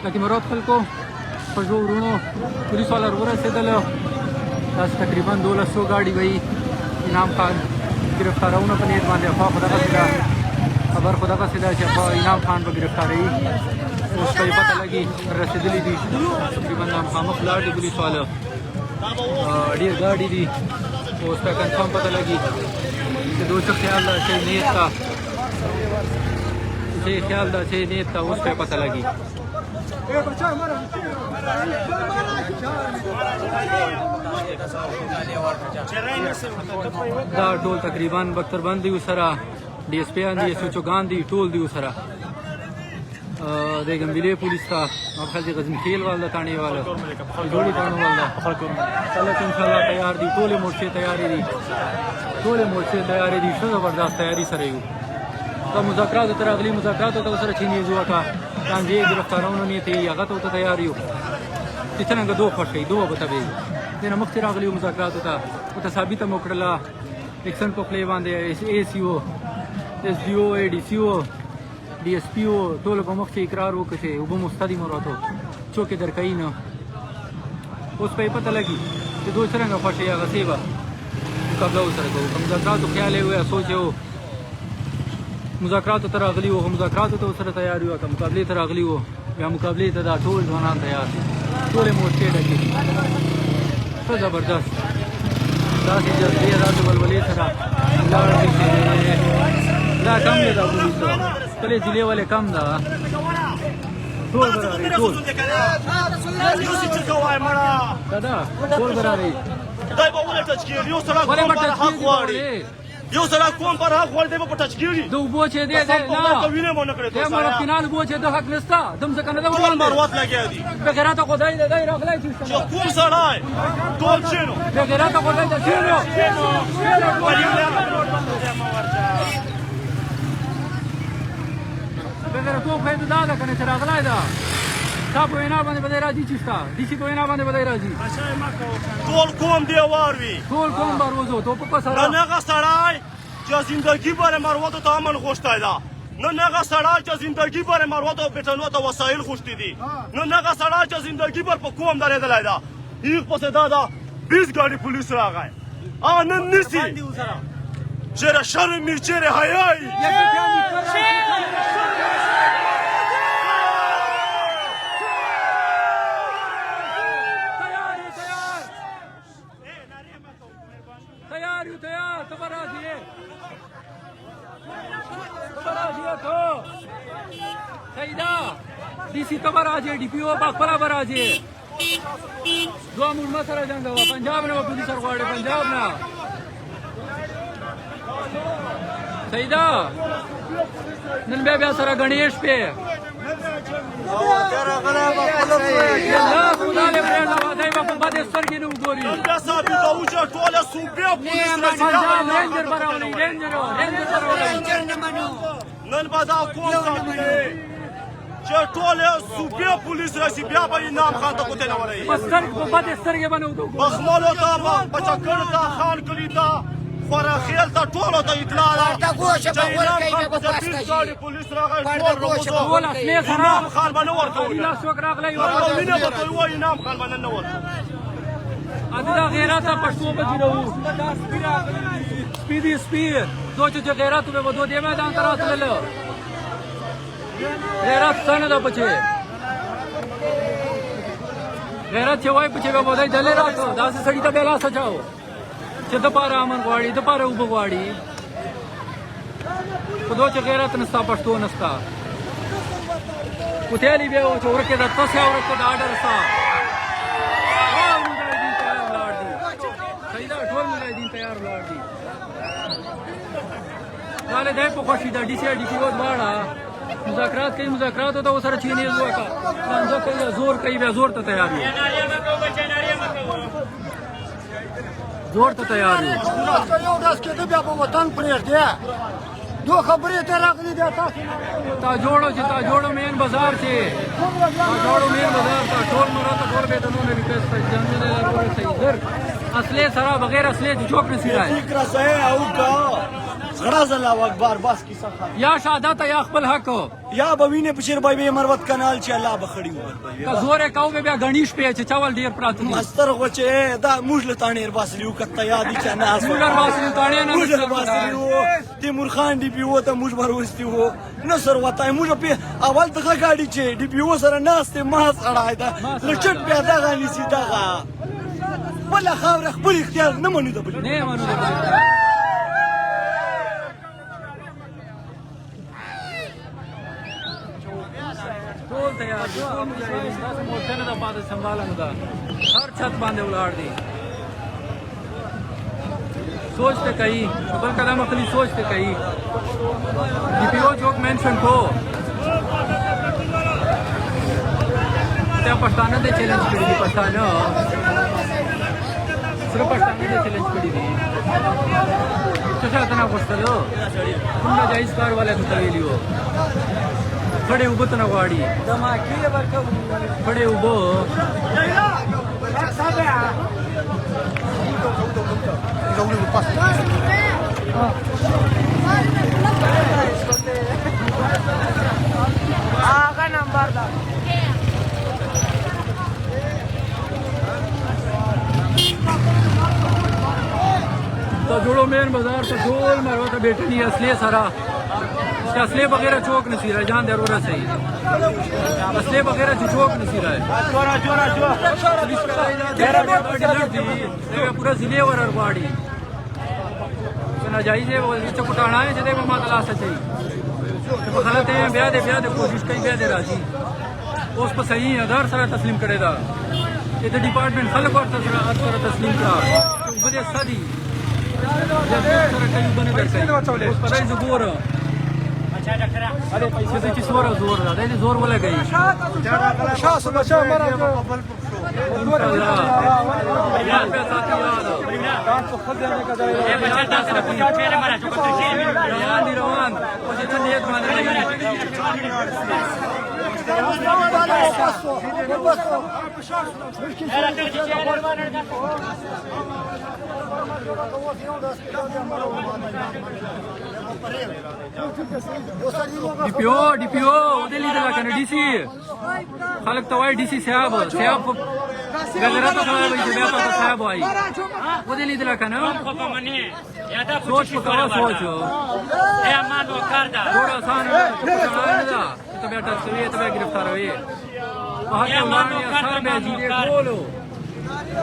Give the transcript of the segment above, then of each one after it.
لکه مراد خلکو په ژو ورونو پولیس والا ورسېدل داسې تقریبا 1200 ګاډي به یي انعام خان ګرفتارونه په نیت باندې افوا خو دغسې ده خبر خو دغسې ده چې افوا انعام خان به ګرفتاروي اوس ته یې پته لګي رسېدلي دي تقریبا دا مخامخ ولاړ دي پولیس والا ډېر ګاډي دي اوس ته کنفرم پته لګي چې دو څه خیال ده چې نیت ته چې خیال ده چې نیت ته اوس ته یې پته لګي دا ټول تقریبا بختربند دی سره D S P دي اس چوغان دي ټول دي سره د ګمبلې پولیس ته مرکز غزنی خیل والا تانی والا جوړی تانو والا خلک ان شاء الله تیار دي ټول مورچې تیاری دي ټول مورچې تیاری دي څه زبردست تیاری سره یو دا مذاکرات تر اغلی مذاکرات ته سره چینی زوکا څنګه ګرفتارونه نیته هغه ته تیار یو چې څنګه دوه خوشي دوه به تبي دنه مخ تر اغلی مذاکرات ته او ثابته موکړه ایکشن په پلی باندې ای سی او اس D او ای D C او D S P او ټول په مخ کې اقرار وکړي او به مستدی مراتو چوکې درکې نه اوس په پته لګي چې دوه څنګه خوشي هغه سیبه مقابله سره کوو مذاکرات خیال یې سوچو مذاکرات تر اغلی او مذاکرات ته سره تیار یو کوم مقابله تر اغلی او یا مقابله ته دا ټول ځوانان تیار دي ټول موټې ډکې څه زبردست دا چې جذبې راته ولولې سره لاړ دي دا کم دی دا پولیس کله ضلع ولې کم ده ټول برابرې ټول دادا ټول برابرې دای به ولې ټچ کېږي یو سړی کوم پر حق غواړي یو سړی کوم پر حق غواړي دی به ټچ کېږي د اوبو چې دی نه وینې مو نه کړې دی مړه فینال اوبو چې د حق نسته دم څه کنه دا ټول مروت لګیا دي بغیرته خدای دې دای راغلی چې کوم سړی ټول چینو بغیرته خدای دې چینو بغیر تو خو دا ده کنه چې راغلی ده تا په وینا باندې به دی راځي چې شته ډي سي په وینا باندې به دی راځي ټول کوم دیوار وي ټول کوم بروزو تو په سره نن هغه سړی چې زندگی باره مروتو ته امن غوښتی ده نن هغه سړی چې زندگی باره مروتو بټنو ته وسایل غوښتي دي نن هغه سړی چې زندگی بر په کوم درېدلی ده هیغ پسې دا ده 20 ګاډي پولیس راغی نن نیسي چېرې شرم وي چېرې حیا وي تیار یو تیار ته به راځې تو سیده D C ته به راځې डी پی او په خپله به راځې دوه مړمه سره جنګوه پنجاب نه به پولیس سر غواړې پنجاب نه سیده نن بیا سره ګڼې شپې الله خدا دې پرېږده دی به په بدې سترګې نه وګوري بیا ثابتوو چې ټوله صوبې پولیس رینجر به راولئ رینجر به راولئ نن به دا کوم ثابتوي چې ټولې صوبې پولیس راشي بیا به انعام خان ته ګوتې نه ولئ په بدې سترګې به نه وګوري بخملو ته بچکڼ ته خان کلي ته خورخیل ته ټولو ته اطلاع ده چې انعام خان په 20 ګاډي پولیس راغی ټول انعام خان به نه ورکوي وینه به ته وایي انعام خان به نن نه ورکوي دا غیرت پښتو به جوړو سپی دي سپی دوی چې غیرت به ودو دی میدان ته راتلل غیرت څنګه ده بچي غیرت چې وای بچي به ودای دلې راځو دا سړی ته بلا سچاو چې د پاره امن غواړي د پاره وب غواړي په دوی چې غیرت نستا پښتو نستا کوتهلی به او ورکه د تاسو ورکه د آرډر ستا تیار ولاړ دي دا له دې په خوشي دا D C D P او دواړه مذاکرات کوي مذاکرات ته وسره چینی زوکا څنګه کوي زور کوي بیا زور ته تیار دي زور ته تیار دي یو داس کې بیا په وطن پرېږدي دو خبرې ته راغلي دي تا جوړو چې تا جوړو مین بازار چې تا جوړو مین بازار ته ټول مراد ټول به ته نو نه ریپیس ته ځانونه لري صحیح در اصله سره بغیر اصله د چوک نه سیرای فکر صحیح او کا غراز الله اکبر بس کی څه یا شهادت یا خپل حق یا به وینې په شیر بای مروت کانال چې الله بخړی وګر که زور یې کاوه بیا غنیش په چې چاول ډیر پراته دي مستر غوچه دا موږ له تانیر باسلیو کته یادی چې نه موږ له باسلیو تانیر نه موږ له باسلیو تیمور خان دی پیو ته موږ بروستي وو نصر وتای موږ په اول دغه گاډي چې دی پیو سره ناشته ما سره دا لچټ بیا دا غنی سي دا ولا خاور خپل اختیار نه منو د بل نه منو ټول تیار دي ټول تاسو موټر نه پاتې سنبالنه ده هر چھت باندې ولاړ دي سوچ ته کوي بل قدم اخلي سوچ ته کوي D P O चौक मेंशन को त्या पठाना दे चैलेंज करी थी पठाना सिर्फ पठाना दे चैलेंज करी थी कशा तना बसलो पुन्हा जायज कार वाला तवेली हो खडे उभं तना गाडी खडे उभं आगा नंबर दा तो जोड़ो मेन बाजार तो ढोल मरवा तो बेटनी असली सारा असले वगैरह चौक नसीरा है जहाँ देर वरा सही असले वगैरह चौक नसीरा है पूरा जिले वर गाड़ी नाजायज है वो चकुटाना है जदे माता ला सही गलत है ब्याह दे कोशिश कई ब्याह दे राजी उस पर सही है हर सारा तस्लीम करेगा ये डिपार्टमेंट खल्क और सारा तस्लीम का वजह सदी जोर अरे पैसे से जोर जोर बोला गई डीपीओ दिल्ली दिला का डीसी खालक तवाई डीसी साहब गजरा तो खड़ा भाई जब तो साहब आई वो दिल्ली दिला का ना सोच पकावा सोचो ए मानो करदा थोड़ा आसान है तो बेटा सही तो गिरफ्तार हुए वहां के मानो सर में जीरे बोलो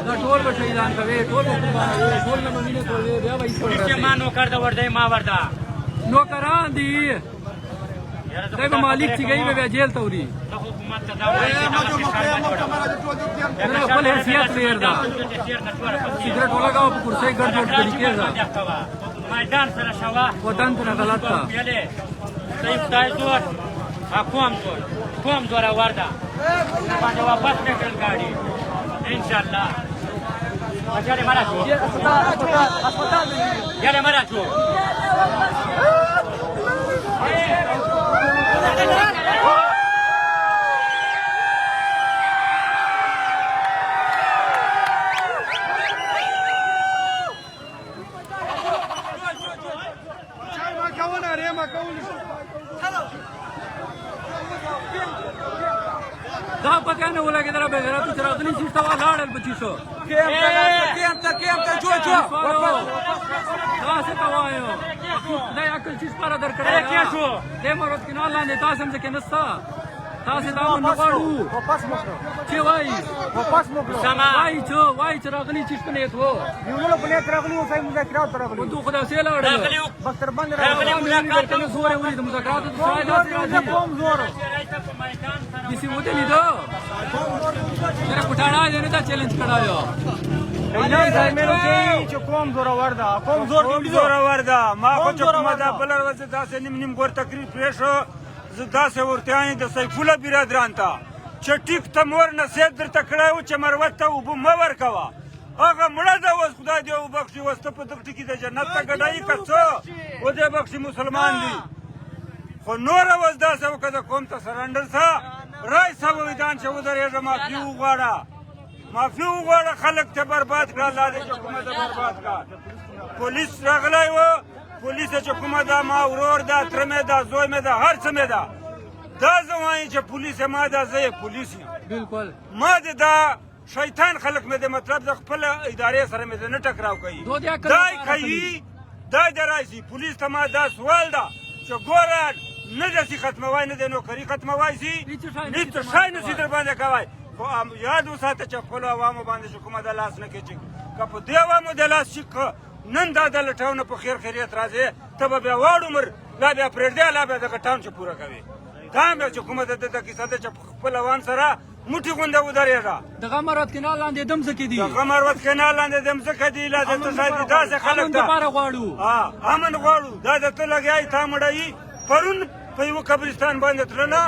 ना टोल को शहीदान का वे टोल को कुर्बान हुए टोल में महीने को वे बे भाई के मानो करदा वर्दे मावरदा नौकरान दी देखो मालिक थी गई वे जेल तौरी हुकूमत का दावा फल हैसियत लेर दा सिगरेट वाला का कुर्सी गड़बड़ तरीके दा मैदान पर शवा वतन पर गलत था पहले सही दाई जोर कोम जोरा वर्दा पांच वापस निकल गाड़ी इंशाल्लाह अरे मारा छो अस्पताल यार मारा छो दा पता न बोला कि तेरा बेगरा तू तेरा अगली चीज तवा लाड़ल बचीसो केम जो दा से तवायो नहीं अकल चीज पर दर करे क्या छो दे मरद के नाला ने ता समझ के नस्ता ता से दा नगाड़ू वापस मकरो के वाई वापस मकरो समा वाई चरा अगली चीज पे नहीं तो यूलो बने तरगली उसे मुजाकरात तरगली तू खुदा से लाड़ बख्तर बंद रगली मुलाकात करने जोर है तो मुलाकात तो शायद कौम जोर किसी वो नहीं दो तेरा कुटाड़ा देने का चैलेंज करायो नहीं भाई मेरे के जो कौम जोर वर्दा कौम जोर वर्दा मा को चकमा बलर वसे दासे निम गोर तकरीर पेशो दासे ورتیانی د سیفوله برادران ته چټیک تمور نصیحت درته کړی و چې مروت ته اوبه مه ورکوه هغه مړه ده اوس خدای دې وبخښي اوس ته په دغه ټکي د جنت ته ګډوي که څه ودې بخښي مسلمان دي خو نوره اوس داسې وکړه د قوم ته سرنډر څه رای څه ویدان چې ودرېږه معافي وغواړه معافي وغواړه خلک ته برباد کړه الله دې حکومت برباد کړه پولیس راغلی و پولیس چې کومه ده ما ورور ده تره مې ده زوی مې ده هر څه مې ده دا زه وایم چې پولیس ما ده زه یې پولیس یم بالکل ما د دا شیطان خلق مې د مطلب د خپل ادارې سره مې نه ټکراو کوي دا کوي دا د راځي پولیس ته ما دا سوال ده چې ګوره نه داسې ختموای نه د نوکري ختموای سي هېڅ شی نسي در باندې کوی خو یاد وساته چې خپلو عوامو باندې چې کومه د لاس نه کېچي که په دې عوامو د لاس چې نن دا د لټاونه په خیر خیریت راځي ته به بیا واړ عمر لا بیا پرېږدې لا بیا دغه ټاون چې پوره کوي دا بیا چې کومه د کیسه ده چې خپل عوام سره موټي غونډه ودرېږه دغه مروت کینال لاندې د مځکې دي دغه مروت کینال لاندې د مځکه دي لا دلته شاید داسې خلک ده لپاره غواړو امن غواړو دا درته لګیایي تا مړوي پرون په یوه قبرستان باندې تلنه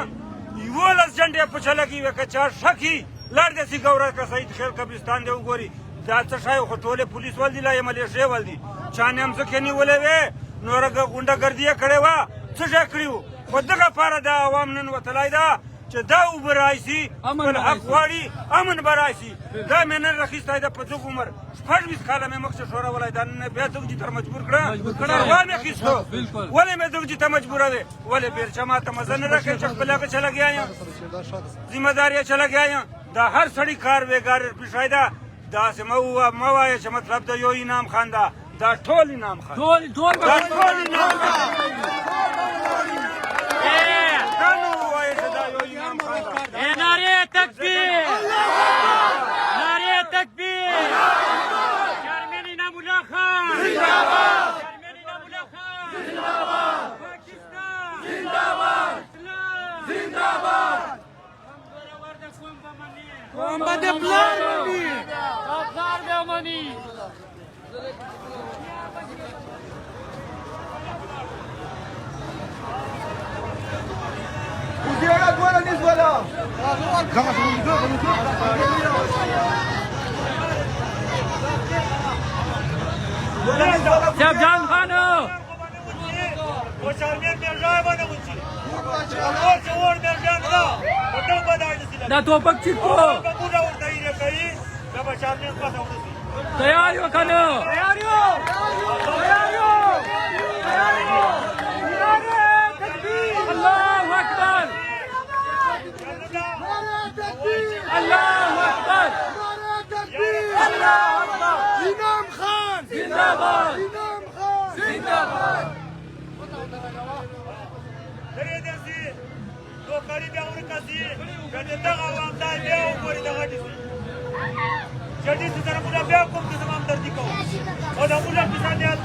11 جنډې په چله کې وې که چا شک یي لاړ داسې ګوره که سعید خیل قبرستان دی وګوري دا څه شی خو ټولې پولیس ول دي لا یې ملیشې ول دي چا نه مځکې نیولې وې نوره غونډهګردي یې کړې وه څه شی کړي وو خو دغه پاره دا عوام نن وتلی ده چې دا اوبه راشي خپل حق غواړي امن به راشي دا مې نن راخیستی ده په دغه عمر 26 کاله مې مخکې ښورولی دا نن بیا دغجي ته مجبور کړه ښاروال مې اخیستو ولې مې دغجي ته مجبوروې ولې بیرچه ما ته مزه نه راکوي چې خپل هغه چه لګیا یم ذمه دار یې چه لګیا یم دا هر سړي کار بېګار پیښی ده داسې مه وایه چې مطلب د یو انعام خان ده دا ټول انعام خان دا ټول انعام خان نعره تکبیر نعره تکبیر شرمین انعام الله خان زنده‌باد شرمین انعام الله خان زنده‌باد پاکستان زنده‌باد اسلام زنده‌باد قوم به پلان منی افغان به منی شب جان خانو دا توپک چیکو تیار یو کنه الله اکبر الله اکبر انعام خان زنده‌باد انعام خان زنده‌باد نوکري بیا ورکړي که د دغه عوام ځای بیا وګوري دغه ډیسي چې ډیسي سره موږ بیا کوم قسم همدردي کوو او د موږ کسانیات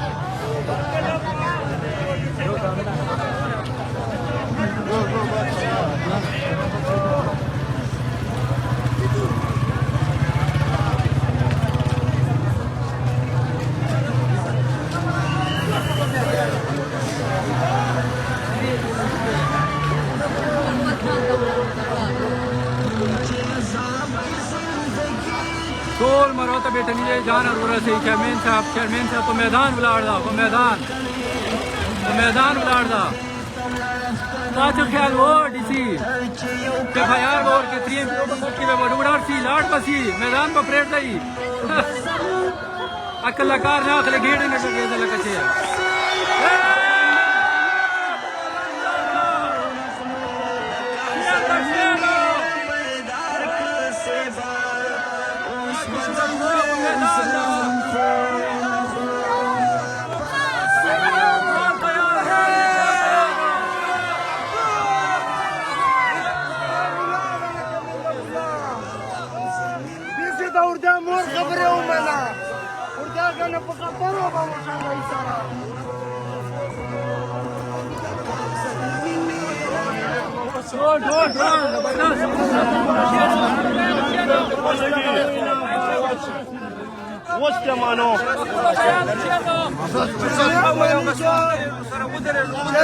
ټول مروته بیٹنی جان اور ورسې چیرمن صاحب په میدان ولاړ دا په میدان ولاړ دا تاسو خیال و ډي سي په خیال ور کې تریم کې به وډوډار سي لاړ پسي میدان په پریټ دی عقل کار نه اخلي ګېډ نه کېدل لکه چې وردا مور خبره ومنه وردا کنه په خبرو به مشالله سره اوس ته مانو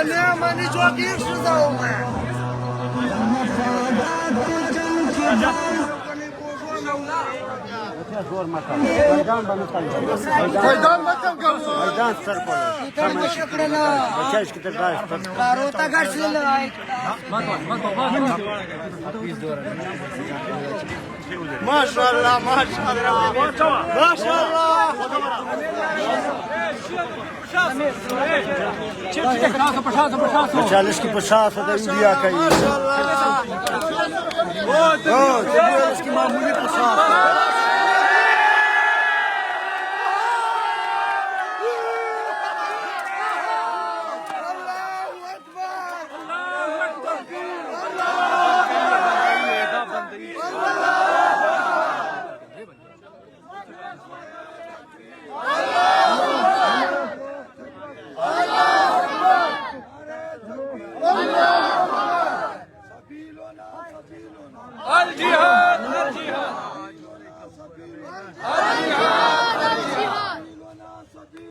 نه مانی جوګیر شو دا ومه میدان متم کرو میدان سر پړو بچاش کی ترګاش پر کارو تا ګرځل ماشاءالله ماشاءالله ماشاءالله 40 की 50 होता है इंडिया का ही